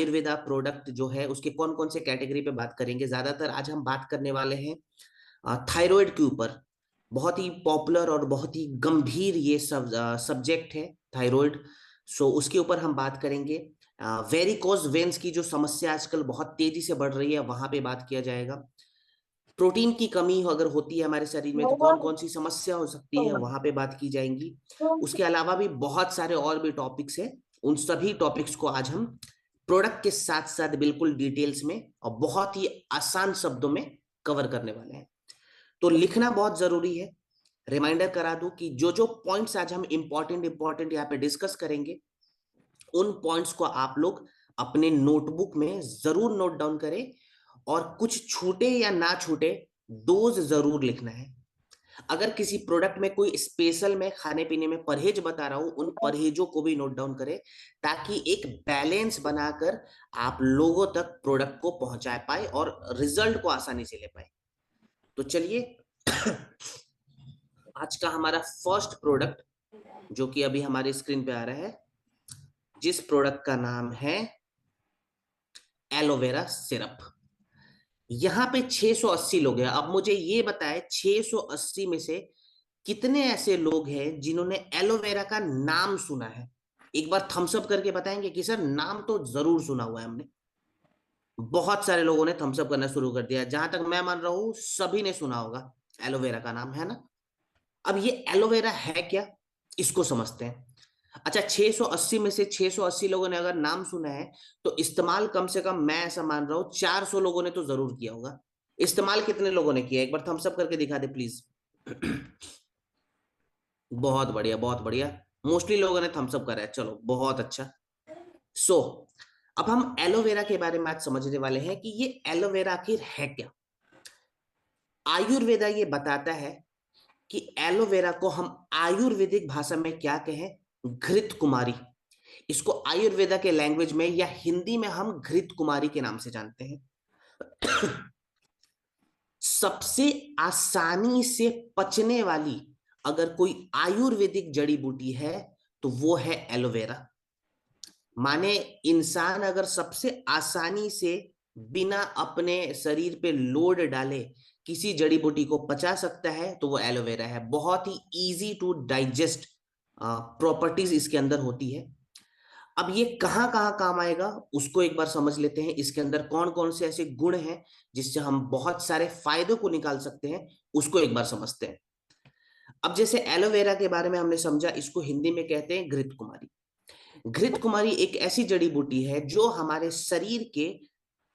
Ayurveda product जो है उसके कौन कौन से कैटेगरी पे बात करेंगे। ज्यादातर आज हम बात करने वाले हैं थायराइड के ऊपर। बहुत ही पॉपुलर और बहुत ही गंभीर ये सब्जेक्ट है थायराइड। सो उसके ऊपर हम बात करेंगे। वेरिकोज वेन्स की जो समस्या आजकल बहुत तेजी से बढ़ रही है वहां पे बात किया जाएगा। प्रोटीन की कमी अगर होती है हमारे शरीर में तो कौन कौन सी समस्या हो सकती है वहां पे बात की जाएंगी। उसके अलावा भी बहुत सारे और भी टॉपिक्स हैं। उन सभी टॉपिक्स को आज हम प्रोडक्ट के साथ साथ बिल्कुल डिटेल्स में और बहुत ही आसान शब्दों में कवर करने वाले हैं। तो लिखना बहुत जरूरी है। रिमाइंडर करा दूं कि जो जो पॉइंट्स आज हम इंपॉर्टेंट इंपॉर्टेंट यहाँ पे डिस्कस करेंगे उन पॉइंट्स को आप लोग अपने नोटबुक में जरूर नोट डाउन करें। और कुछ छूटे या ना छूटे डोज जरूर लिखना है। अगर किसी प्रोडक्ट में कोई स्पेशल मैं खाने पीने में परहेज बता रहा हूं उन परहेजों को भी नोट डाउन करें ताकि एक बैलेंस बनाकर आप लोगों तक प्रोडक्ट को पहुंचा पाए और रिजल्ट को आसानी से ले पाए। तो चलिए आज का हमारा फर्स्ट प्रोडक्ट जो कि अभी हमारी स्क्रीन पे आ रहा है, जिस प्रोडक्ट का नाम है एलोवेरा सिरप। यहां पे 680 लोग हैं। अब मुझे ये बताए 680 में से कितने ऐसे लोग हैं जिन्होंने एलोवेरा का नाम सुना है। एक बार थम्स अप करके बताएंगे कि सर नाम तो जरूर सुना हुआ है हमने। बहुत सारे लोगों ने थम्स अप करना शुरू कर दिया। जहां तक मैं मान रहा हूं सभी ने सुना होगा एलोवेरा का नाम, है ना। अब ये एलोवेरा है क्या, इसको समझते हैं। अच्छा, 680 में से 680 लोगों ने अगर नाम सुना है तो इस्तेमाल कम से कम मैं ऐसा मान रहा हूं 400 लोगों ने तो जरूर किया होगा। इस्तेमाल कितने लोगों ने किया, एक बार थम्स अप करके दिखा दे प्लीज। बहुत बढ़िया बहुत बढ़िया। मोस्टली लोगों ने थम्स अप करा है, चलो बहुत अच्छा। सो अब हम एलोवेरा के बारे में आज समझने वाले हैं कि ये एलोवेरा आखिर है क्या। आयुर्वेदा ये बताता है कि एलोवेरा को हम आयुर्वेदिक भाषा में क्या कहें, घृत कुमारी। इसको आयुर्वेदा के लैंग्वेज में या हिंदी में हम घृत कुमारी के नाम से जानते हैं। सबसे आसानी से पचने वाली अगर कोई आयुर्वेदिक जड़ी बूटी है तो वो है एलोवेरा। माने इंसान अगर सबसे आसानी से बिना अपने शरीर पे लोड डाले किसी जड़ी बूटी को पचा सकता है तो वो एलोवेरा है। बहुत ही इजी टू डाइजेस्ट प्रॉपर्टीज इसके अंदर होती है। अब ये कहाँ कहाँ काम आएगा उसको एक बार समझ लेते हैं। इसके अंदर कौन कौन से ऐसे गुण हैं जिससे हम बहुत सारे फायदों को निकाल सकते हैं, उसको एक बार समझते हैं। अब जैसे एलोवेरा के बारे में हमने समझा, इसको हिंदी में कहते हैं घृत कुमारी। घृत कुमारी एक ऐसी जड़ी बूटी है जो हमारे शरीर के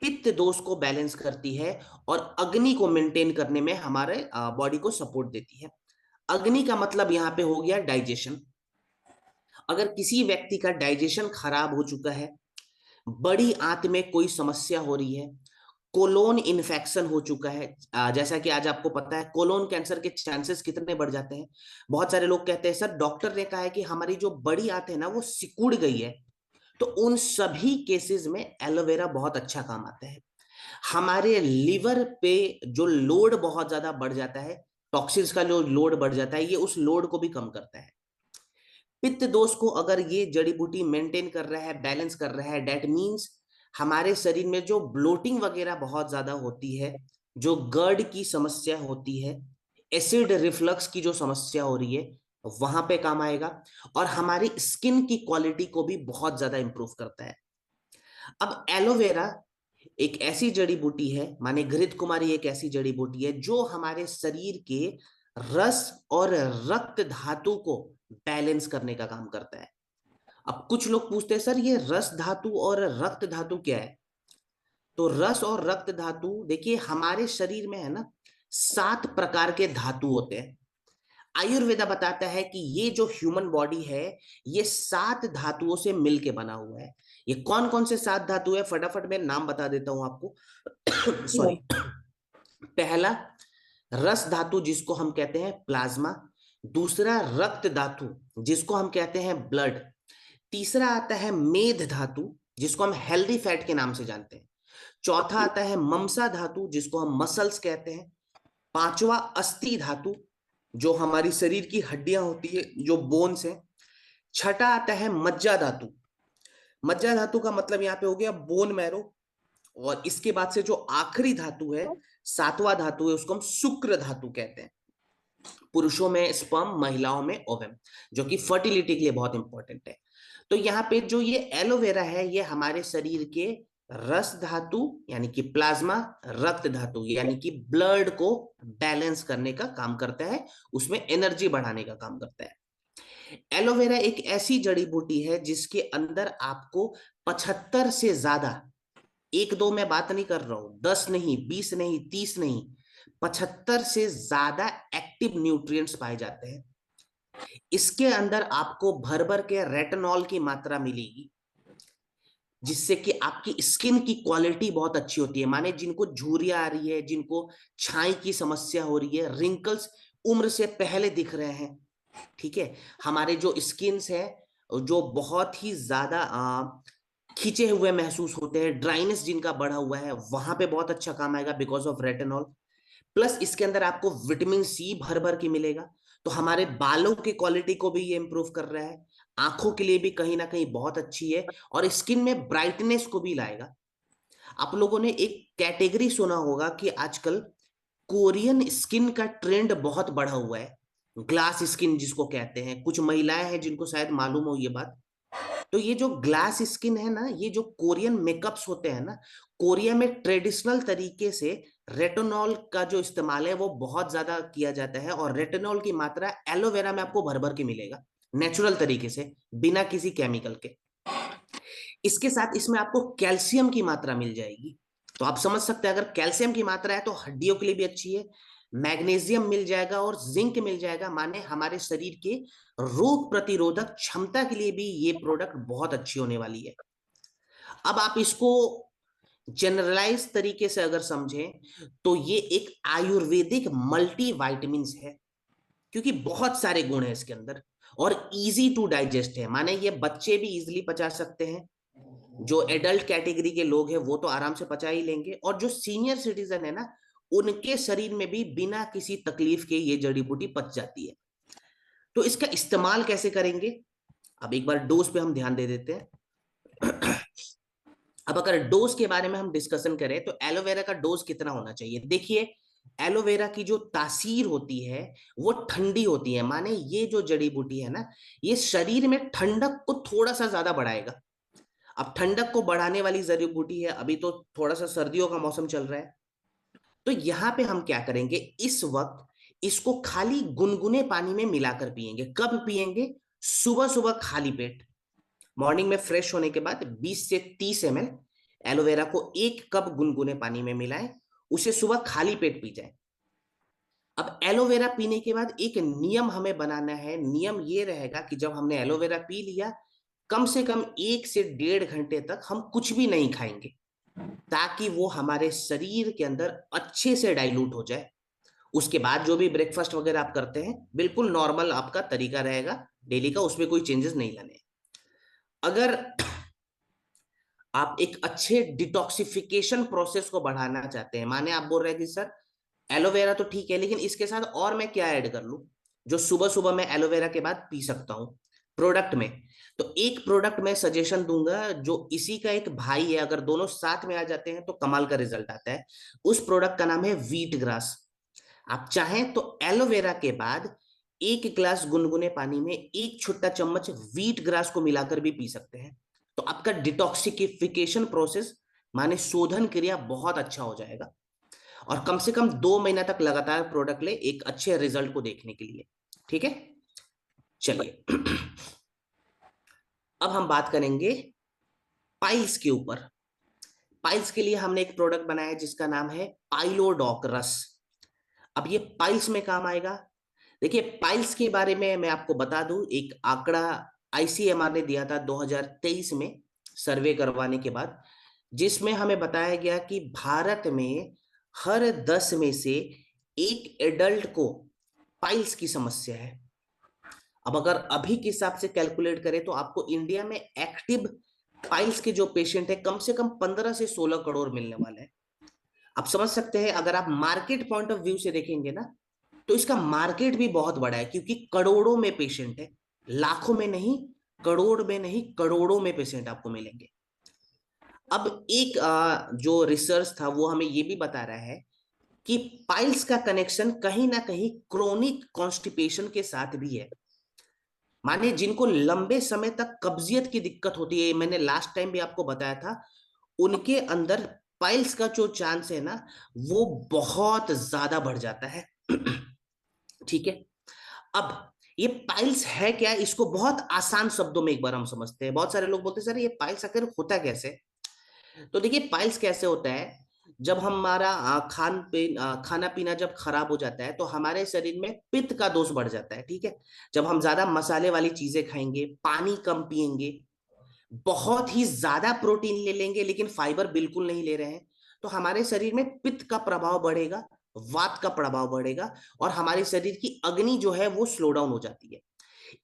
पित्त दोष को बैलेंस करती है और अग्नि को मेंटेन करने में हमारे बॉडी को सपोर्ट देती है। अग्नि का मतलब यहां पे हो गया डाइजेशन। अगर किसी व्यक्ति का डाइजेशन खराब हो चुका है, बड़ी आंत में कोई समस्या हो रही है, कोलोन इन्फेक्शन हो चुका है, जैसा कि आज आपको पता है कोलोन कैंसर के चांसेस कितने बढ़ जाते हैं। बहुत सारे लोग कहते हैं सर डॉक्टर ने कहा है कि हमारी जो बड़ी आंत है ना वो सिकुड़ गई है। तो उन सभी केसेस में एलोवेरा बहुत अच्छा काम आता है। हमारे लिवर पे जो लोड बहुत ज्यादा बढ़ जाता है, टॉक्सिन्स का जो लोड बढ़ जाता है, ये उस लोड को भी कम करता है। पित्त दोष को अगर ये जड़ी बूटी मेंटेन कर रहा है, बैलेंस कर रहा है, डेट मीन्स हमारे शरीर में जो ब्लोटिंग वगैरह बहुत ज्यादा होती है, जो गर्ड की समस्या होती है, एसिड रिफ्लक्स की जो समस्या हो रही है, वहां पे काम आएगा। और हमारी स्किन की क्वालिटी को भी बहुत ज्यादा इंप्रूव करता है। अब एलोवेरा एक ऐसी जड़ी बूटी है, माने घृत कुमारी एक ऐसी जड़ी बूटी है जो हमारे शरीर के रस और रक्त धातु को बैलेंस करने का काम करता है। अब कुछ लोग पूछते हैं सर ये रस धातु और रक्त धातु क्या है। तो रस और रक्त धातु देखिए हमारे शरीर में है ना 7 प्रकार के धातु होते हैं। आयुर्वेदा बताता है कि ये जो ह्यूमन बॉडी है ये 7 धातुओं से मिलके बना हुआ है। ये कौन कौन से 7 धातु है फटाफट मैं नाम बता देता हूं आपको। सॉरी। पहला रस धातु जिसको हम कहते हैं प्लाज्मा। दूसरा रक्त धातु जिसको हम कहते हैं ब्लड। तीसरा आता है मेद धातु जिसको हम हेल्दी फैट के नाम से जानते हैं। चौथा आता है ममसा धातु जिसको हम मसल्स कहते हैं। पांचवा अस्थि धातु जो हमारी शरीर की हड्डियां होती है, जो बोन्स है। छठा आता है मज्जा धातु। मज्जा धातु का मतलब यहाँ पे हो गया बोन मैरो। और इसके बाद से जो आखिरी धातु है, सातवां धातु है, उसको हम शुक्र धातु कहते हैं। पुरुषों में स्पर्म, महिलाओं में ओवम, जो कि फर्टिलिटी के लिए बहुत इंपॉर्टेंट है। तो यहाँ पे जो ये एलोवेरा है, ये हमारे शरीर के रस धातु यानी कि प्लाज्मा, रक्त धातु यानी कि ब्लड को बैलेंस करने का काम करता है, उसमें एनर्जी बढ़ाने का काम करता है। एलोवेरा एक ऐसी जड़ी बूटी है जिसके अंदर आपको 75 से ज्यादा, एक दो मैं बात नहीं कर रहा हूं, 10 नहीं, 20 नहीं, 30 नहीं, 75 से ज्यादा एक्टिव न्यूट्रिएंट्स पाए जाते हैं। इसके अंदर आपको भर भर के रेटिनॉल की मात्रा मिलेगी, जिससे कि आपकी स्किन की क्वालिटी बहुत अच्छी होती है। माने जिनको झुर्रियां आ रही है, जिनको छाई की समस्या हो रही है, रिंकल्स उम्र से पहले दिख रहे हैं, ठीक है, हमारे जो स्किन्स है जो बहुत ही ज्यादा खींचे हुए महसूस होते हैं, ड्राइनेस जिनका बढ़ा हुआ है, वहां पे बहुत अच्छा काम आएगा बिकॉज ऑफ रेटिनॉल। प्लस इसके अंदर आपको विटामिन सी भर भर के मिलेगा, तो हमारे बालों की क्वालिटी को भी ये इंप्रूव कर रहा है, आंखों के लिए भी कहीं ना कहीं बहुत अच्छी है, और स्किन में ब्राइटनेस को भी लाएगा। आप लोगों ने एक कैटेगरी सुना होगा कि आजकल कोरियन स्किन का ट्रेंड बहुत बढ़ा हुआ है, ग्लास स्किन जिसको कहते हैं। कुछ महिलाएं हैं जिनको शायद मालूम हो ये बात। तो ये जो ग्लास स्किन है ना, ये जो कोरियन मेकअप्स होते हैं ना, कोरिया में ट्रेडिशनल तरीके से रेटिनॉल का जो इस्तेमाल है वो बहुत ज्यादा किया जाता है, और रेटिनॉल की मात्रा एलोवेरा में आपको भर भर के मिलेगा, नेचुरल तरीके से, बिना किसी केमिकल के। इसके साथ इसमें आपको कैल्शियम की मात्रा मिल जाएगी। तो आप समझ सकते हैं, अगर कैल्शियम की मात्रा है तो हड्डियों के लिए भी अच्छी है। मैग्नीशियम मिल जाएगा और जिंक मिल जाएगा, माने हमारे शरीर के रोग प्रतिरोधक क्षमता के लिए भी ये प्रोडक्ट बहुत अच्छी होने वाली है। अब आप इसको जनरलाइज तरीके से अगर समझें तो ये एक आयुर्वेदिक मल्टी वाइटमिन है, क्योंकि बहुत सारे गुण हैं इसके अंदर, और इजी टू डाइजेस्ट है। माने ये बच्चे भी इजिली पचा सकते हैं, जो एडल्ट कैटेगरी के लोग हैं वो तो आराम से पचा ही लेंगे, और जो सीनियर सिटीजन है ना, उनके शरीर में भी बिना किसी तकलीफ के ये जड़ी बूटी पच जाती है। तो इसका इस्तेमाल कैसे करेंगे, अब एक बार डोज पे हम ध्यान दे देते हैं। अब अगर डोज के बारे में हम डिस्कशन करें तो एलोवेरा का डोज कितना होना चाहिए। देखिए, एलोवेरा की जो तासीर होती है वो ठंडी होती है, माने ये जो जड़ी बूटी है ना, ये शरीर में ठंडक को थोड़ा सा ज्यादा बढ़ाएगा। अब ठंडक को बढ़ाने वाली जड़ी बूटी है, अभी तो थोड़ा सा सर्दियों का मौसम चल रहा है, तो यहां पे हम क्या करेंगे, इस वक्त इसको खाली गुनगुने पानी में मिलाकर पिएंगे। कब पिएंगे, सुबह सुबह खाली पेट, मॉर्निंग में फ्रेश होने के बाद 20 से 30 ml एलोवेरा को 1 कप गुनगुने पानी में मिलाएं, उसे सुबह खाली पेट पी जाए। अब एलोवेरा पीने के बाद एक नियम हमें बनाना है। नियम ये रहेगा कि जब हमने एलोवेरा पी लिया, कम से कम 1 से 1.5 घंटे तक हम कुछ भी नहीं खाएंगे, ताकि वो हमारे शरीर के अंदर अच्छे से डाइल्यूट हो जाए। उसके बाद जो भी ब्रेकफास्ट वगैरह आप करते हैं, बिल्कुल नॉर्मल आपका तरीका रहेगा डेली का, उसमें कोई चेंजेस नहीं लाने। अगर आप एक अच्छे डिटॉक्सिफिकेशन प्रोसेस को बढ़ाना चाहते हैं, माने आप बोल रहे हैं कि सर एलोवेरा तो ठीक है, लेकिन इसके साथ और मैं क्या ऐड कर लूं जो सुबह सुबह मैं एलोवेरा के बाद पी सकता हूं प्रोडक्ट में। तो एक प्रोडक्ट मैं सजेशन दूंगा, जो इसी का एक भाई है, अगर दोनों साथ में आ जाते हैं तो कमाल का रिजल्ट आता है। उस प्रोडक्ट का नाम है व्हीट ग्रास। आप चाहें तो एलोवेरा के बाद 1 गिलास गुनगुने पानी में 1 छोटा चम्मच व्हीट ग्रास को मिलाकर भी पी सकते हैं। तो आपका डिटॉक्सिफिकेशन प्रोसेस, माने शोधन क्रिया, बहुत अच्छा हो जाएगा। और कम से कम 2 महीना तक लगातार प्रोडक्ट ले एक अच्छे रिजल्ट को देखने के लिए। ठीक है, चलिए। अब हम बात करेंगे पाइल्स के ऊपर। पाइल्स के लिए हमने एक प्रोडक्ट बनाया है जिसका नाम है पाइलोडॉक रस। अब ये पाइल्स में काम आएगा। देखिए, पाइल्स के बारे में मैं आपको बता दूं, एक आंकड़ा आईसीएमआर ने दिया था 2023 में, सर्वे करवाने के बाद, जिसमें हमें बताया गया कि भारत में हर 10 में से एक एडल्ट को पाइल्स की समस्या है। अब अगर अभी के हिसाब से कैलकुलेट करें तो आपको इंडिया में एक्टिव पाइल्स के जो पेशेंट है कम से कम 15 से 16 करोड़ मिलने वाले हैं। आप समझ सकते हैं, अगर आप मार्केट पॉइंट ऑफ व्यू से देखेंगे ना, तो इसका मार्केट भी बहुत बड़ा है, क्योंकि करोड़ों में पेशेंट है, लाखों में नहीं, करोड़ में नहीं, करोड़ों में पेशेंट आपको मिलेंगे। अब एक जो रिसर्च था वो हमें ये भी बता रहा है कि पाइल्स का कनेक्शन कहीं ना कहीं क्रोनिक कॉन्स्टिपेशन के साथ भी है। माने जिनको लंबे समय तक कब्जियत की दिक्कत होती है, मैंने लास्ट टाइम भी आपको बताया था, उनके अंदर पाइल्स का जो चांस है ना, वो बहुत ज्यादा बढ़ जाता है। ठीक है। अब ये पाइल्स है क्या, इसको बहुत आसान शब्दों में एक बार हम समझते हैं। बहुत सारे लोग बोलते हैं सर ये पाइल्स आखिर होता कैसे। तो देखिए पाइल्स कैसे होता है, जब हमारा खाना पीना जब खराब हो जाता है तो हमारे शरीर में पित्त का दोष बढ़ जाता है। ठीक है। जब हम ज्यादा मसाले वाली चीजें खाएंगे, पानी कम पिएंगे, बहुत ही ज्यादा प्रोटीन ले लेंगे लेकिन फाइबर बिल्कुल नहीं ले रहे हैं, तो हमारे शरीर में पित्त का प्रभाव बढ़ेगा, वात का प्रभाव बढ़ेगा, और हमारे शरीर की अग्नि जो है वो स्लो डाउन हो जाती है।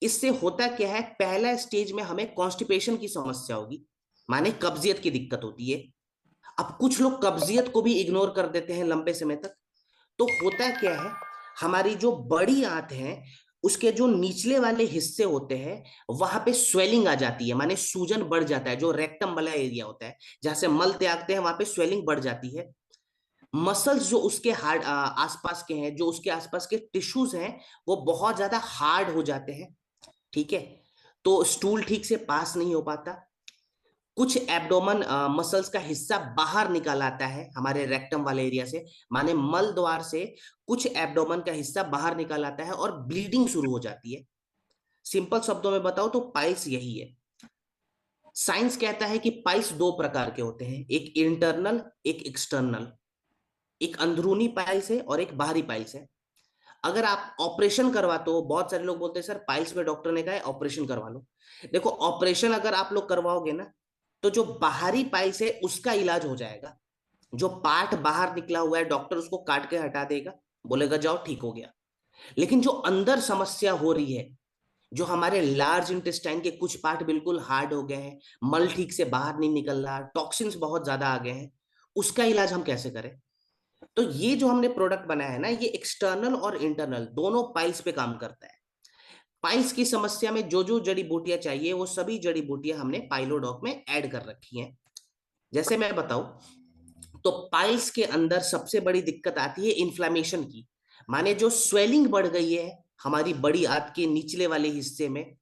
इससे होता क्या है, पहला स्टेज में हमें कॉन्स्टिपेशन की समस्या होगी, माने कब्जियत की दिक्कत होती है। अब कुछ लोग कब्जियत को भी इग्नोर कर देते हैं लंबे समय तक। तो होता क्या है, हमारी जो बड़ी आंत है उसके जो निचले वाले हिस्से होते हैं वहां पे स्वेलिंग आ जाती है, माने सूजन बढ़ जाता है। जो रेक्टम वाला एरिया होता है जहां से मल त्यागते हैं वहां पे स्वेलिंग बढ़ जाती है। मसल्स जो उसके हार्ड आसपास के हैं, जो उसके आसपास के टिश्यूज हैं, वो बहुत ज्यादा हार्ड हो जाते हैं। ठीक है। तो स्टूल ठीक से पास नहीं हो पाता। कुछ एब्डोमन मसल्स का हिस्सा बाहर निकल आता है हमारे रेक्टम वाले एरिया से, माने मल द्वार से कुछ एब्डोमन का हिस्सा बाहर निकल आता है और ब्लीडिंग शुरू हो जाती है। सिंपल शब्दों में बताओ तो पाइल्स यही है। साइंस कहता है कि पाइल्स दो प्रकार के होते हैं, एक इंटरनल एक एक्सटर्नल। एक अंदरूनी पाइल्स है और एक बाहरी पाइल्स है। अगर आप ऑपरेशन करवाते हो, बहुत सारे लोग बोलते हैं सर पाइल्स में डॉक्टर ने कहा है ऑपरेशन करवा लो। देखो ऑपरेशन अगर आप लोग करवाओगे ना, तो जो बाहरी पाइल्स है उसका इलाज हो जाएगा। जो पार्ट बाहर निकला हुआ है डॉक्टर उसको काट के हटा देगा, बोलेगा जाओ ठीक हो गया। लेकिन जो अंदर समस्या हो रही है, जो हमारे लार्ज इंटेस्टाइन के कुछ पार्ट बिल्कुल हार्ड हो गए हैं, मल ठीक से बाहर नहीं निकल रहा, टॉक्सिन्स बहुत ज्यादा आ गए हैं, उसका इलाज हम कैसे करें। तो ये जो हमने प्रोडक्ट बनाया है ना, ये एक्सटर्नल और इंटरनल दोनों पाइल्स पे काम करता है। पाइल्स की समस्या में जो जो जड़ी बूटियां चाहिए वो सभी जड़ी बूटियां हमने पाइलोडॉक में ऐड कर रखी हैं। जैसे मैं बताऊं, तो पाइल्स के अंदर सबसे बड़ी दिक्कत आती है इन्फ्लामेशन की। माने जो स्वेलिंग बढ़ गई है हमारी बड़ी आंत के निचले वाले हिस्से में,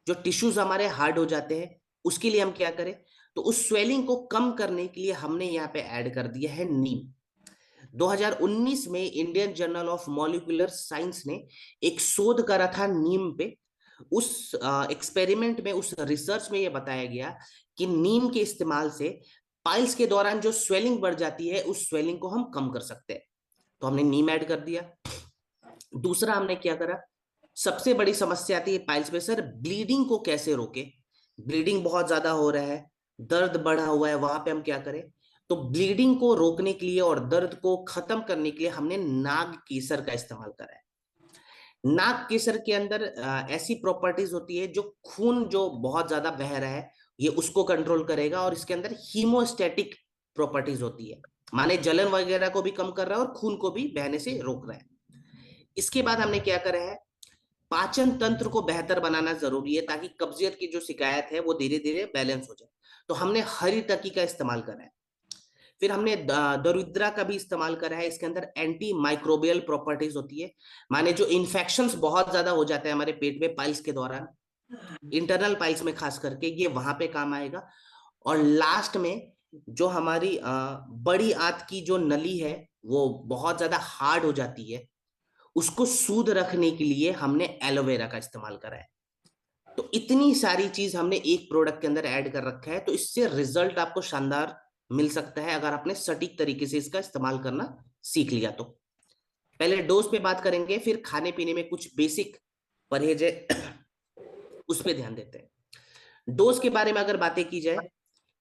जो टिश्यूज हमारे हार्ड हो जाते हैं, उसके लिए हम क्या करें, तो उस स्वेलिंग को कम करने के लिए हमने यहाँ पे ऐड कर दिया है नीम। 2019 में Indian journal of molecular science ने एक शोध करा था नीम पे। उस एक्सपेरिमेंट में, उस रिसर्च में यह बताया गया कि नीम के इस्तेमाल से पाइल्स के दौरान जो स्वेलिंग बढ़ जाती है उस स्वेलिंग को हम कम कर सकते हैं। तो हमने नीम ऐड कर दिया। दूसरा हमने क्या करा, सबसे बड़ी समस्या आती है पाइल्स में सर ब्लीडिंग को कैसे रोके। ब्लीडिंग बहुत ज्यादा हो रहा है, दर्द बढ़ा हुआ है, वहां पे हम क्या करें। तो ब्लीडिंग को रोकने के लिए और दर्द को खत्म करने के लिए हमने नाग केसर का इस्तेमाल करा है। नाग केसर के अंदर ऐसी प्रॉपर्टीज होती है जो खून जो बहुत ज्यादा बह रहा है ये उसको कंट्रोल करेगा, और इसके अंदर हीमोस्टेटिक प्रॉपर्टीज होती है, माने जलन वगैरह को भी कम कर रहा है और खून को भी बहने से रोक रहा है। इसके बाद हमने क्या करा है, पाचन तंत्र को बेहतर बनाना जरूरी है ताकि कब्जियत की जो शिकायत है वो धीरे धीरे बैलेंस हो जाए। तो हमने हरी तकी का इस्तेमाल करा है। फिर हमने दरिद्रा का भी इस्तेमाल करा है। इसके अंदर एंटी माइक्रोबियल प्रॉपर्टीज होती है, माने जो इन्फेक्शंस बहुत ज्यादा हो जाते हैं हमारे पेट में पाइल्स के दौरान, इंटरनल पाइल्स में खास करके, ये वहां पे काम आएगा। और लास्ट में जो हमारी बड़ी आंत की जो नली है वो बहुत ज्यादा हार्ड हो जाती है, उसको सूद रखने के लिए हमने एलोवेरा का इस्तेमाल करा है। तो इतनी सारी चीज हमने एक प्रोडक्ट के अंदर ऐड कर रखा है, तो इससे रिजल्ट आपको शानदार मिल सकता है अगर आपने सटीक तरीके से इसका इस्तेमाल करना सीख लिया तो। पहले डोज पे बात करेंगे, फिर खाने पीने में कुछ बेसिक परहेज है उस पर ध्यान देते हैं। डोज के बारे में अगर बातें की जाए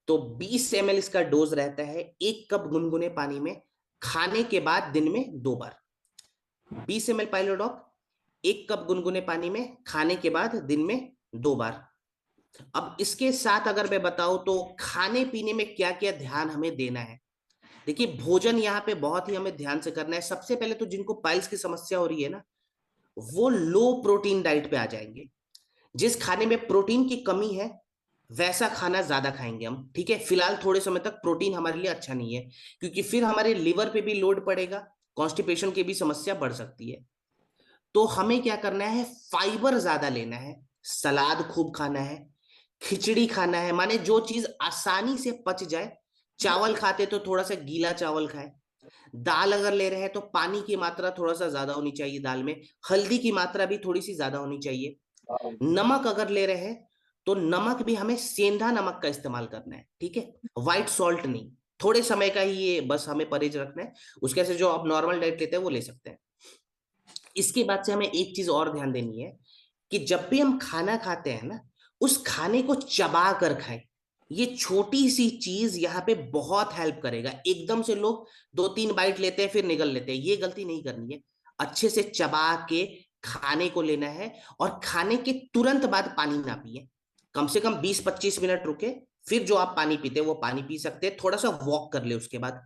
तो 20 ml इसका डोज रहता है, 1 कप गुनगुने पानी में खाने के बाद दिन में 2 बार। 20 ml पाइलोडॉक 1 कप गुनगुने पानी में खाने के बाद दिन में 2 बार। अब इसके साथ अगर मैं बताऊं तो खाने पीने में क्या क्या ध्यान हमें देना है। देखिए भोजन यहाँ पे बहुत ही हमें ध्यान से करना है। सबसे पहले तो जिनको पाइल्स की समस्या हो रही है ना, वो लो प्रोटीन डाइट पे आ जाएंगे। जिस खाने में प्रोटीन की कमी है वैसा खाना ज्यादा खाएंगे हम, ठीक है। फिलहाल थोड़े समय तक प्रोटीन हमारे लिए अच्छा नहीं है, क्योंकि फिर हमारे लिवर पे भी लोड पड़ेगा, कॉन्स्टिपेशन की भी समस्या बढ़ सकती है। तो हमें क्या करना है, फाइबर ज्यादा लेना है, सलाद खूब खाना है, खिचड़ी खाना है, माने जो चीज आसानी से पच जाए। चावल खाते तो थोड़ा सा गीला चावल खाए। दाल अगर ले रहे हैं तो पानी की मात्रा थोड़ा सा ज्यादा होनी चाहिए दाल में, हल्दी की मात्रा भी थोड़ी सी ज्यादा होनी चाहिए। नमक अगर ले रहे हैं तो नमक भी हमें सेंधा नमक का इस्तेमाल करना है, ठीक है, व्हाइट सॉल्ट नहीं। थोड़े समय का ही ये बस हमें परहेज रखना है, उसके से जो आप नॉर्मल डाइट लेते हैं वो ले सकते हैं। इसके बाद से हमें एक चीज और ध्यान देनी है कि जब भी हम खाना खाते हैं ना, उस खाने को चबा कर खाएं। ये छोटी सी चीज यहाँ पे बहुत हेल्प करेगा। एकदम से लोग 2-3 बाइट लेते हैं फिर निगल लेते हैं, ये गलती नहीं करनी है। अच्छे से चबा के खाने को लेना है, और खाने के तुरंत बाद पानी ना पिए, कम से कम 20-25 मिनट रुके, फिर जो आप पानी पीते हैं वो पानी पी सकते हैं, थोड़ा सा वॉक कर ले उसके बाद।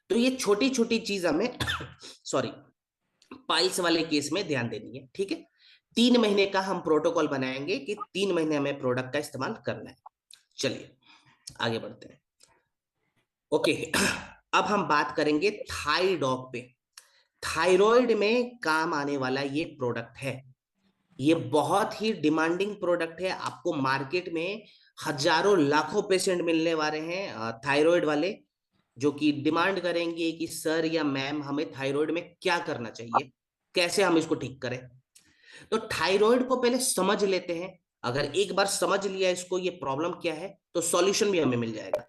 तो ये छोटी छोटी चीज हमें सॉरी, पाइल्स वाले केस में ध्यान देनी है, ठीक है। 3 महीने का हम प्रोटोकॉल बनाएंगे कि 3 महीने हमें प्रोडक्ट का इस्तेमाल करना है। चलिए आगे बढ़ते हैं। ओके, अब हम बात करेंगे थाईडॉक पे। थायराइड में काम आने वाला ये प्रोडक्ट है। ये बहुत ही डिमांडिंग प्रोडक्ट है, आपको मार्केट में हजारों लाखों पेशेंट मिलने वाले हैं थायराइड वाले, जो कि डिमांड करेंगे कि सर या मैम हमें थायराइड में क्या करना चाहिए, कैसे हम इसको ठीक करें। तो थायराइड को पहले समझ लेते हैं। अगर एक बार समझ लिया इसको ये प्रॉब्लम क्या है, तो सॉल्यूशन भी हमें मिल जाएगा।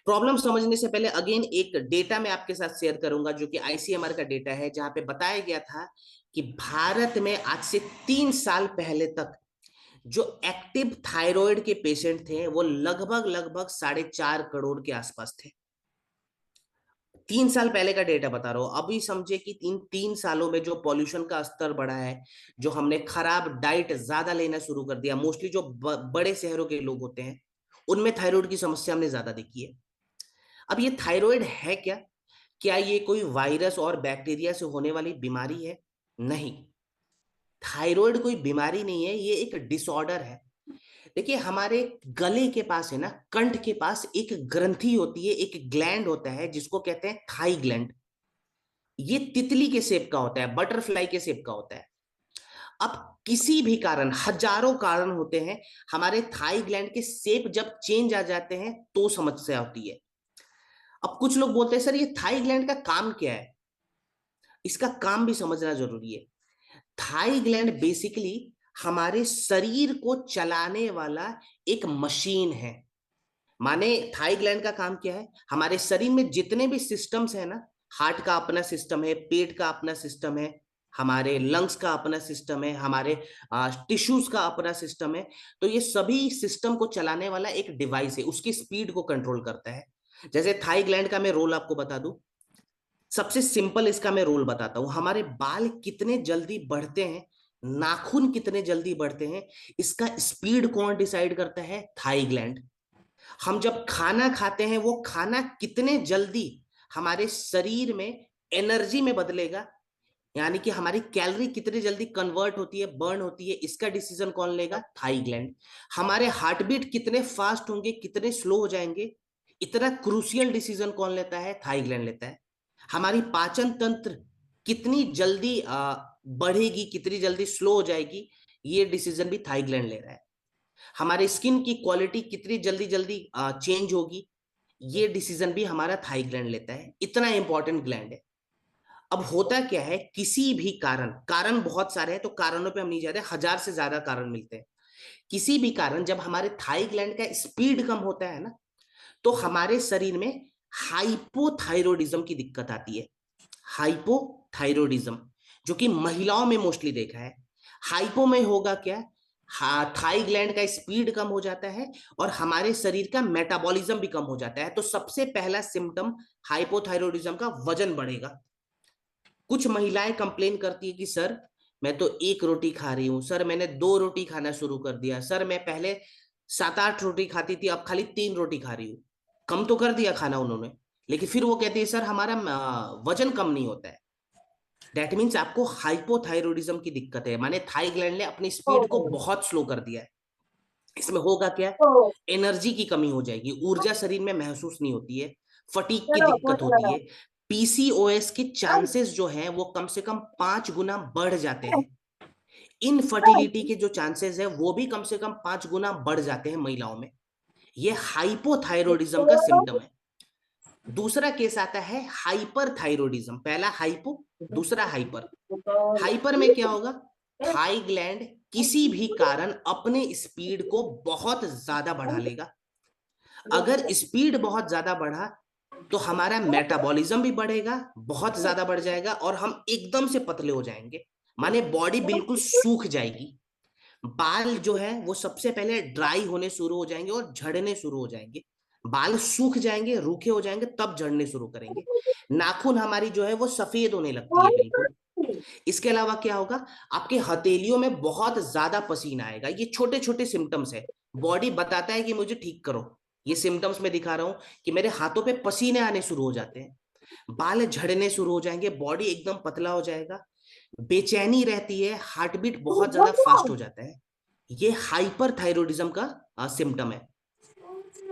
प्रॉब्लम समझने से पहले अगेन एक डेटा मैं आपके साथ शेयर करूंगा, जो कि आईसीएमआर का डेटा है, जहां पे बताया गया था कि भारत में आज से 3 साल पहले तक जो एक्टिव थायराइड के पेशेंट थे वो लगभग लगभग 4.5 करोड़ के आसपास थे। 3 साल पहले का डेटा बता रहा हूं। अभी समझे कि तीन तीन सालों में जो पॉल्यूशन का स्तर बढ़ा है, जो हमने खराब डाइट ज्यादा लेना शुरू कर दिया, मोस्टली जो बड़े शहरों के लोग होते हैं उनमें थायराइड की समस्या हमने ज्यादा देखी है। अब ये थायराइड है क्या? क्या ये कोई वायरस और बैक्टीरिया से होने वाली बीमारी है? नहीं, थायराइड कोई बीमारी नहीं है, ये एक डिसऑर्डर है। देखिए हमारे गले के पास है ना, कंठ के पास एक ग्रंथि होती है, एक ग्लैंड होता है जिसको कहते हैं थाई ग्लैंड। ये तितली के शेप का होता है, बटरफ्लाई के शेप का होता है। अब किसी भी कारण, हजारों कारण होते हैं, हमारे थाई ग्लैंड के शेप जब चेंज आ जाते हैं तो समस्या होती है। अब कुछ लोग बोलते हैं सर ये थाई ग्लैंड का काम क्या है, इसका काम भी समझना जरूरी है। थाई ग्लैंड बेसिकली हमारे शरीर को चलाने वाला एक मशीन है। माने थाई ग्लैंड का काम क्या है, हमारे शरीर में जितने भी सिस्टम्स है ना, हार्ट का अपना सिस्टम है, पेट का अपना सिस्टम है, हमारे लंग्स का अपना सिस्टम है, हमारे टिश्यूज का अपना सिस्टम है। तो ये सभी सिस्टम को चलाने वाला एक डिवाइस है, उसकी स्पीड को कंट्रोल करता है। जैसे थाई ग्लैंड का मैं रोल आपको बता दूं, सबसे सिंपल इसका मैं रोल बताता हूं। हमारे बाल कितने जल्दी बढ़ते हैं, नाखून कितने जल्दी बढ़ते हैं, इसका स्पीड कौन डिसाइड करता है? थाई ग्लैंड। हम जब खाना खाते हैं वो खाना कितने जल्दी हमारे शरीर में एनर्जी में बदलेगा, यानी कि हमारी कैलोरी कितनी जल्दी कन्वर्ट होती है, बर्न होती है, इसका डिसीजन कौन लेगा? थाई ग्लैंड। हमारे हार्ट बीट कितने फास्ट होंगे, कितने स्लो हो जाएंगे, इतना क्रूशियल डिसीजन कौन लेता है? थाई ग्लैंड लेता है। हमारी पाचन तंत्र कितनी जल्दी बढ़ेगी, कितनी जल्दी स्लो हो जाएगी, ये डिसीजन भी थाई ग्लैंड ले रहा है। हमारे स्किन की क्वालिटी कितनी जल्दी जल्दी चेंज होगी, ये डिसीजन भी हमारा थाई ग्लैंड लेता है। इतना इंपॉर्टेंट ग्लैंड है। अब होता क्या है, किसी भी कारण, कारण बहुत सारे हैं तो कारणों पे हम नहीं जा रहे, हजार से ज्यादा कारण मिलते हैं। किसी भी कारण जब हमारे थाई ग्लैंड का स्पीड कम होता है ना, तो हमारे शरीर में हाइपोथायरॉयडिज्म की दिक्कत आती है। हाइपोथायरॉयडिज्म, जो कि महिलाओं में मोस्टली देखा है। हाइपो में होगा क्या, थाई ग्लैंड का स्पीड कम हो जाता है और हमारे शरीर का मेटाबॉलिज्म भी कम हो जाता है। तो सबसे पहला सिम्टम हाइपोथायरॉयडिज्म का वजन बढ़ेगा। कुछ महिलाएं कंप्लेन करती है कि सर मैं तो 1 रोटी खा रही हूं, सर मैंने 2 रोटी खाना शुरू कर दिया, सर मैं पहले 7-8 रोटी खाती थी अब खाली 3 रोटी खा रही हूँ। कम तो कर दिया खाना उन्होंने, लेकिन फिर वो कहती है सर हमारा वजन कम नहीं होता है। दैट मीन्स आपको हाइपोथायरॉयडिज्म की दिक्कत है, माने थाई ग्लैंड ने अपनी स्पीड को बहुत स्लो कर दिया है। इसमें होगा क्या, एनर्जी की कमी हो जाएगी, ऊर्जा शरीर में महसूस नहीं होती है, फटीग की दिक्कत होती है, पीसीओएस के चांसेस जो हैं वो कम से कम 5 गुना बढ़ जाते हैं। इनफर्टिलिटी के जो चांसेस है वो भी कम से कम 5 गुना बढ़ जाते हैं महिलाओं में। ये हाइपोथायरॉयडिज्म का सिम्टम है। दूसरा केस आता है हाइपरथायरॉयडिज्म, पहला हाइपो, दूसरा हाइपर। हाइपर में क्या होगा, थाई ग्लैंड किसी भी कारण अपने स्पीड को बहुत ज्यादा बढ़ा लेगा। अगर स्पीड बहुत ज्यादा बढ़ा तो हमारा मेटाबॉलिज्म भी बढ़ेगा, बहुत ज्यादा बढ़ जाएगा, और हम एकदम से पतले हो जाएंगे, माने बॉडी बिल्कुल सूख जाएगी। बाल जो है वो सबसे पहले ड्राई होने शुरू हो जाएंगे और झड़ने शुरू हो जाएंगे। बाल सूख जाएंगे, रूखे हो जाएंगे, तब झड़ने शुरू करेंगे। नाखून हमारी जो है वो सफेद होने लगती है बिल्कुल। इसके अलावा क्या होगा, आपके हथेलियों में बहुत ज्यादा पसीना आएगा। ये छोटे छोटे सिम्टम्स है, बॉडी बताता है कि मुझे ठीक करो। ये सिम्टम्स मैं दिखा रहा हूं कि मेरे हाथों पे पसीने आने शुरू हो जाते हैं, बाल झड़ने शुरू हो जाएंगे, बॉडी एकदम पतला हो जाएगा, बेचैनी रहती है, हार्ट बीट बहुत ज्यादा फास्ट हो जाता है। ये हाइपरथायरॉयडिज्म का सिम्टम है।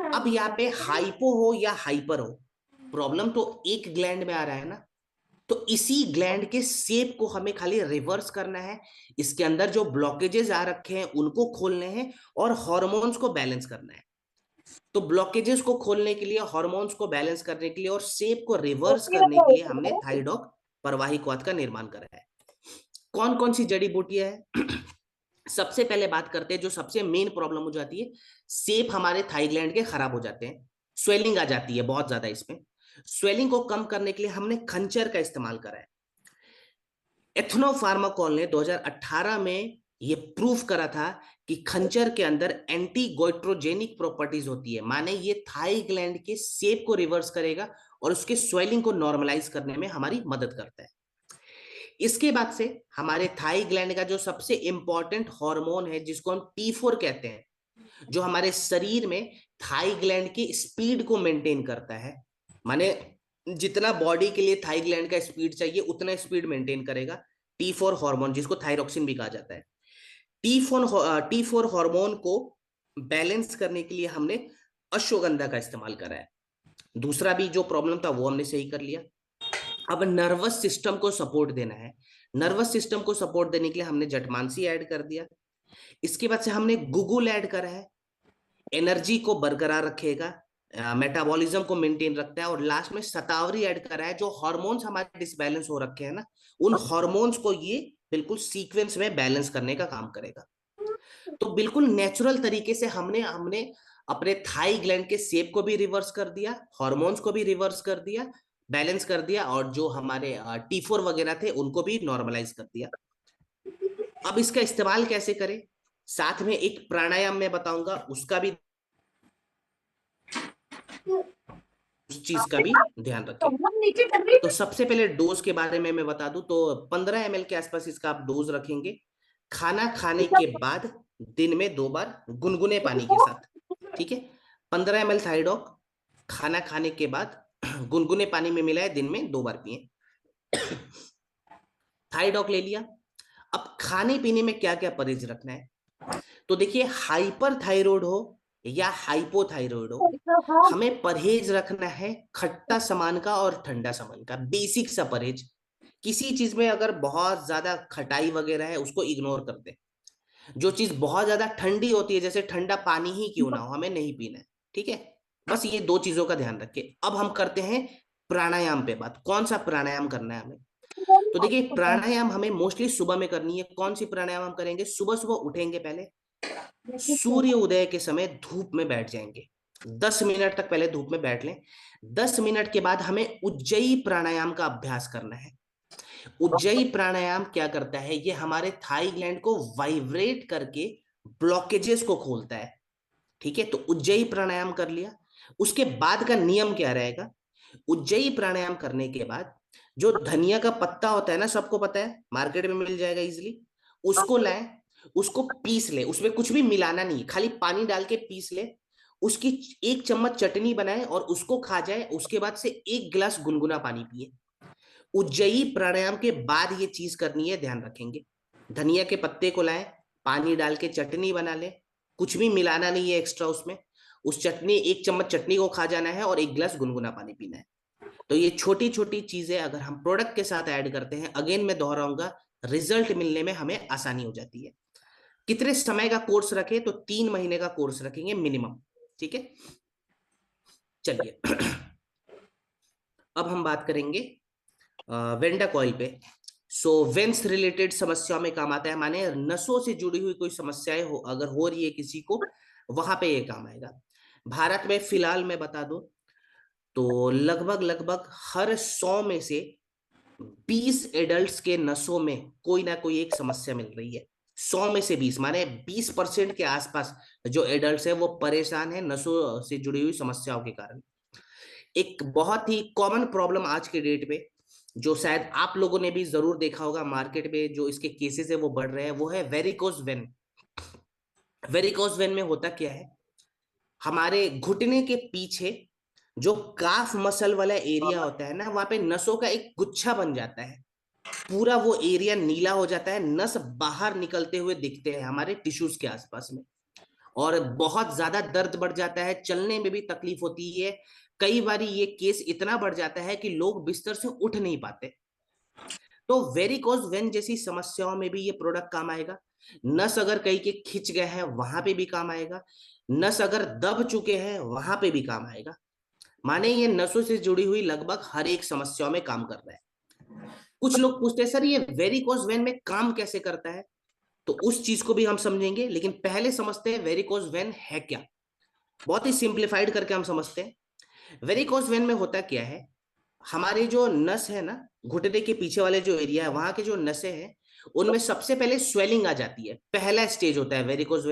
अब यहाँ पे हाइपो हो या हाइपर हो, प्रॉब्लम तो एक ग्लैंड में आ रहा है ना, तो इसी ग्लैंड के शेप को हमें खाली रिवर्स करना है। इसके अंदर जो ब्लॉकेजेस आ रखे हैं उनको खोलने हैं और हार्मोन्स को बैलेंस करना है। तो ब्लॉकेजेस को खोलने के लिए, हार्मोन्स को बैलेंस करने के लिए और शेप को रिवर्स करने के लिए हमने थाइरॉक्स परवाहिक का निर्माण करा है। कौन कौन सी जड़ी बूटियां हैं सबसे पहले बात करते हैं, जो सबसे मेन प्रॉब्लम हो जाती है, सेप हमारे थाई ग्लैंड के खराब हो जाते हैं, स्वेलिंग आ जाती है बहुत ज्यादा। इसमें स्वेलिंग को कम करने के लिए हमने खंचर का इस्तेमाल करा है। एथनोफार्माकोल ने 2018 में ये प्रूफ करा था कि खंचर के अंदर एंटी गोइट्रोजेनिक प्रॉपर्टीज होती है, माने ये थाई ग्लैंड के शेप को रिवर्स करेगा और उसके स्वेलिंग को नॉर्मलाइज करने में हमारी मदद करता है। इसके बाद से हमारे थाई ग्लैंड का जो सबसे इंपॉर्टेंट हार्मोन है जिसको हम T4 कहते हैं, जो हमारे शरीर में थाई ग्लैंड की स्पीड को मेंटेन करता है, माने जितना बॉडी के लिए थाई ग्लैंड का स्पीड चाहिए उतना स्पीड मेंटेन करेगा, T4 हार्मोन, जिसको थायरोक्सिन भी कहा जाता है। टी फोर हार्मोन को बैलेंस करने के लिए हमने अश्वगंधा का इस्तेमाल करा है। दूसरा भी जो प्रॉब्लम था वो हमने सही कर लिया। अब नर्वस सिस्टम को सपोर्ट देना है, नर्वस सिस्टम को सपोर्ट देने के लिए हमने जटमांसी ऐड कर दिया। इसके बाद से हमने गुगुल ऐड करा है, एनर्जी को बरकरार रखेगा, मेटाबॉलिज्म को मेंटेन रखता है। और लास्ट में शतावरी ऐड करा है, जो हार्मोन्स हमारे डिसबैलेंस हो रखे हैं ना, उन हार्मोन्स को ये बिल्कुल सीक्वेंस में बैलेंस करने का काम करेगा। तो बिल्कुल नेचुरल तरीके से हमने हमने अपने थाई ग्लैंड के शेप को भी रिवर्स कर दिया, हार्मोन्स को भी रिवर्स कर दिया, बैलेंस कर दिया, और जो हमारे T4 वगैरह थे उनको भी नॉर्मलाइज कर दिया। अब इसका इस्तेमाल कैसे करें, साथ में एक प्राणायाम मैं बताऊंगा, उसका भी, उस चीज का भी ध्यान रखें। तो सबसे पहले डोज के बारे में मैं बता दूं तो 15 ml के आसपास इसका आप डोज रखेंगे, खाना खाने के बाद दिन में 2 बार गुनगुने पानी के साथ। ठीक है, 15 ml थाइरोडॉक खाना खाने के बाद गुनगुने पानी में मिलाए, दिन में 2 बार पिए। थाइरोडॉक ले लिया। अब खाने पीने में क्या क्या परहेज रखना है, तो देखिए हाइपर थायराइड हो या हाइपोथायराइड हो, हमें परहेज रखना है खट्टा सामान का और ठंडा सामान का, बेसिक सा परहेज। किसी चीज में अगर बहुत ज्यादा खटाई वगैरह है उसको इग्नोर कर दे। जो चीज बहुत ज्यादा ठंडी होती है, जैसे ठंडा पानी ही क्यों ना हो, हमें नहीं पीना है। ठीक है, बस ये 2 चीजों का ध्यान रखिए। अब हम करते हैं प्राणायाम पे बात, कौन सा प्राणायाम करना है हमें। तो देखिए प्राणायाम हमें मोस्टली सुबह में करनी है। कौन सी प्राणायाम हम करेंगे, सुबह सुबह उठेंगे, पहले सूर्य उदय के समय धूप में बैठ जाएंगे, 10 मिनट तक पहले धूप में बैठ लें। 10 मिनट के बाद हमें उज्जयी प्राणायाम का अभ्यास करना है। उज्जयी प्राणायाम क्या करता है, ये हमारे थाई ग्लैंड को वाइब्रेट करके ब्लॉकेजेस को खोलता है। ठीक है, तो उज्जयी प्राणायाम कर लिया। उसके बाद का नियम क्या रहेगा, उज्जयी प्राणायाम करने के बाद जो धनिया का पत्ता होता है ना, सबको पता है, मार्केट में मिल जाएगा इजिली, उसको लाएं, उसको पीस ले, उसमें कुछ भी मिलाना नहीं, खाली पानी डाल के पीस ले, उसकी 1 चम्मच चटनी बनाए और उसको खा जाए। उसके बाद से 1 गिलास गुनगुना पानी पिए। उज्जयी प्राणायाम के बाद ये चीज करनी है, ध्यान रखेंगे। धनिया के पत्ते को लाएं, पानी डाल के चटनी बना लें, कुछ भी मिलाना नहीं है एक्स्ट्रा उसमें। उस चटनी, 1 चम्मच चटनी को खा जाना है और 1 गिलास गुनगुना पानी पीना है। तो ये छोटी छोटी चीजें अगर हम प्रोडक्ट के साथ ऐड करते हैं, अगेन मैं दोहराऊंगा, रिजल्ट मिलने में हमें आसानी हो जाती है। कितने समय का कोर्स रखे? तो 3 महीने का कोर्स रखेंगे मिनिमम। ठीक है, चलिए अब हम बात करेंगे वेंडा कॉइल पे। सो वेंस रिलेटेड समस्याओं में काम आता है, माने नसों से जुड़ी हुई कोई समस्याएं हो अगर हो रही है किसी को, वहां पे ये काम आएगा। भारत में फिलहाल मैं बता दूं तो लगभग लगभग हर 100 में से 20 एडल्ट्स के नसों में कोई ना कोई एक समस्या मिल रही है। 100 में से 20 माने 20% के आसपास जो एडल्ट्स है वो परेशान है नसों से जुड़ी हुई समस्याओं के कारण। एक बहुत ही कॉमन प्रॉब्लम आज के डेट पे, जो शायद आप लोगों ने भी जरूर देखा होगा मार्केट में, जो इसके केसेस है वो बढ़ रहे हैं, वो है वेरिकोज वेन। वेरिकोज वेन में होता क्या है, हमारे घुटने के पीछे जो काफ मसल वाला एरिया होता है ना, वहां पे नसों का एक गुच्छा बन जाता है। पूरा वो एरिया नीला हो जाता है, नस बाहर निकलते हुए दिखते हैं हमारे टिश्यूज के आसपास में, और बहुत ज्यादा दर्द बढ़ जाता है, चलने में भी तकलीफ होती है। कई बार ये केस इतना बढ़ जाता है कि लोग बिस्तर से उठ नहीं पाते। तो वेरिकोज वेन जैसी समस्याओं में भी ये प्रोडक्ट काम आएगा। नस अगर कहीं के खिंच गए हैं वहां पे भी काम आएगा। नस अगर दब चुके हैं वहां पे भी काम आएगा। माने ये नसों से जुड़ी हुई लगभग हर एक समस्याओं में काम कर रहा है। कुछ लोग पूछते हैं सर ये वेरिकोज वेन में काम कैसे करता है, तो उस चीज को भी हम समझेंगे, लेकिन पहले समझते हैं वेरिकोज वेन है क्या। बहुत ही सिंप्लीफाइड करके हम समझते हैं। वेरिकोज वेन में होता क्या है, हमारे जो नस है ना, घुटने के पीछे वाले जो एरिया है वहां के जो नसें हैं, उनमें सबसे पहले स्वेलिंग आ जाती है। पहला स्टेज होता है वेरिकोज